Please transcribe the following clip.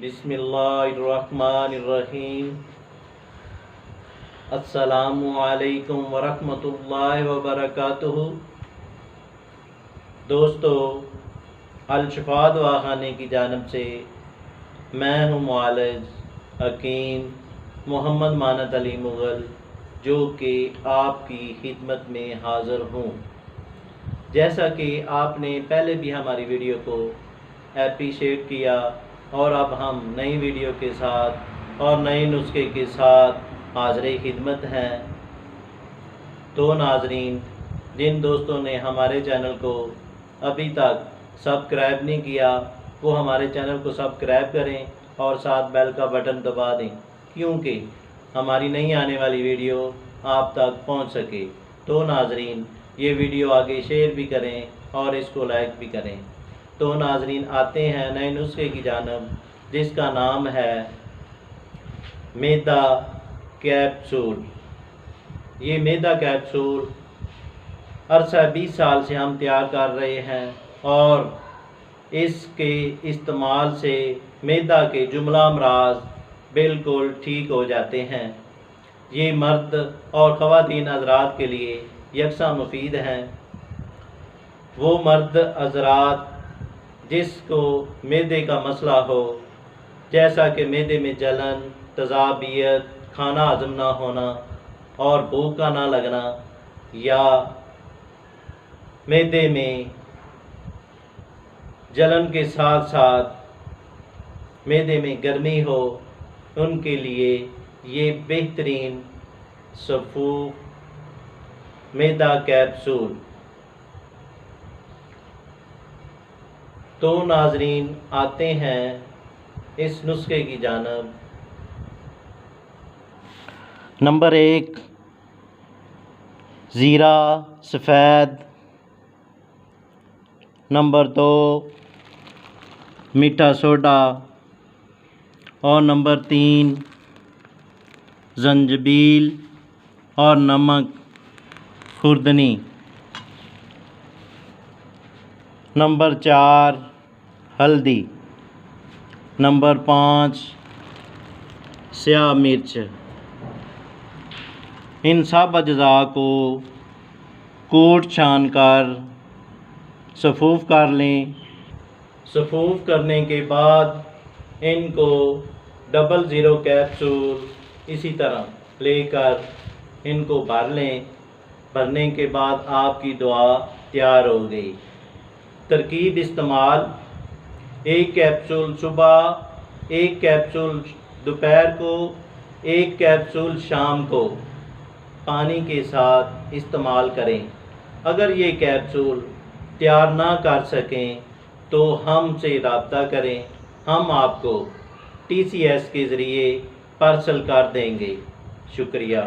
بسم اللہ الرحمن الرحیم۔ السلام علیکم ورحمۃ اللہ وبرکاتہ۔ دوستو، الشفا دواخانے کی جانب سے میں ہوں معالج حکیم محمد مانت علی مغل، جو کہ آپ کی خدمت میں حاضر ہوں۔ جیسا کہ آپ نے پہلے بھی ہماری ویڈیو کو اپریشیٹ کیا، اور اب ہم نئی ویڈیو کے ساتھ اور نئے نسخے کے ساتھ حاضر خدمت ہیں۔ تو ناظرین، جن دوستوں نے ہمارے چینل کو ابھی تک سبسکرائب نہیں کیا، وہ ہمارے چینل کو سبسکرائب کریں اور ساتھ بیل کا بٹن دبا دیں، کیونکہ ہماری نئی آنے والی ویڈیو آپ تک پہنچ سکے۔ تو ناظرین، یہ ویڈیو آگے شیئر بھی کریں اور اس کو لائک بھی کریں۔ تو ناظرین، آتے ہیں نئے نسخے کی جانب، جس کا نام ہے میدا کیپسول۔ یہ میدا کیپسول عرصہ 20 سال سے ہم تیار کر رہے ہیں، اور اس کے استعمال سے میدا کے جملہ امراض بالکل ٹھیک ہو جاتے ہیں۔ یہ مرد اور خواتین حضرات کے لیے یکساں مفید ہیں۔ وہ مرد حضرات جس کو معدے کا مسئلہ ہو، جیسا کہ معدے میں جلن، تذابیت، کھانا ہضم نہ ہونا اور بھوک کا نہ لگنا، یا معدے میں جلن کے ساتھ ساتھ معدے میں گرمی ہو، ان کے لیے یہ بہترین صفوف میدا کیپسول۔ تو ناظرین، آتے ہیں اس نسخے کی جانب۔ نمبر 1، زیرہ سفید۔ نمبر 2، میٹھا سوڈا۔ اور نمبر 3، زنجبیل اور نمک خوردنی۔ نمبر 4، ہلدی۔ نمبر 5، سیاہ مرچ۔ ان سب اجزاء کو کوٹ چھان کر صفوف کر لیں۔ صفوف کرنے کے بعد ان کو 00 کیپسول اسی طرح لے کر ان کو بھر لیں۔ بھرنے کے بعد آپ کی دعا تیار ہو گئی۔ ترکیب استعمال: 1 کیپسول صبح، 1 کیپسول دوپہر کو، 1 کیپسول شام کو پانی کے ساتھ استعمال کریں۔ اگر یہ کیپسول تیار نہ کر سکیں تو ہم سے رابطہ کریں، ہم آپ کو TCS کے ذریعے پارسل کر دیں گے۔ شکریہ۔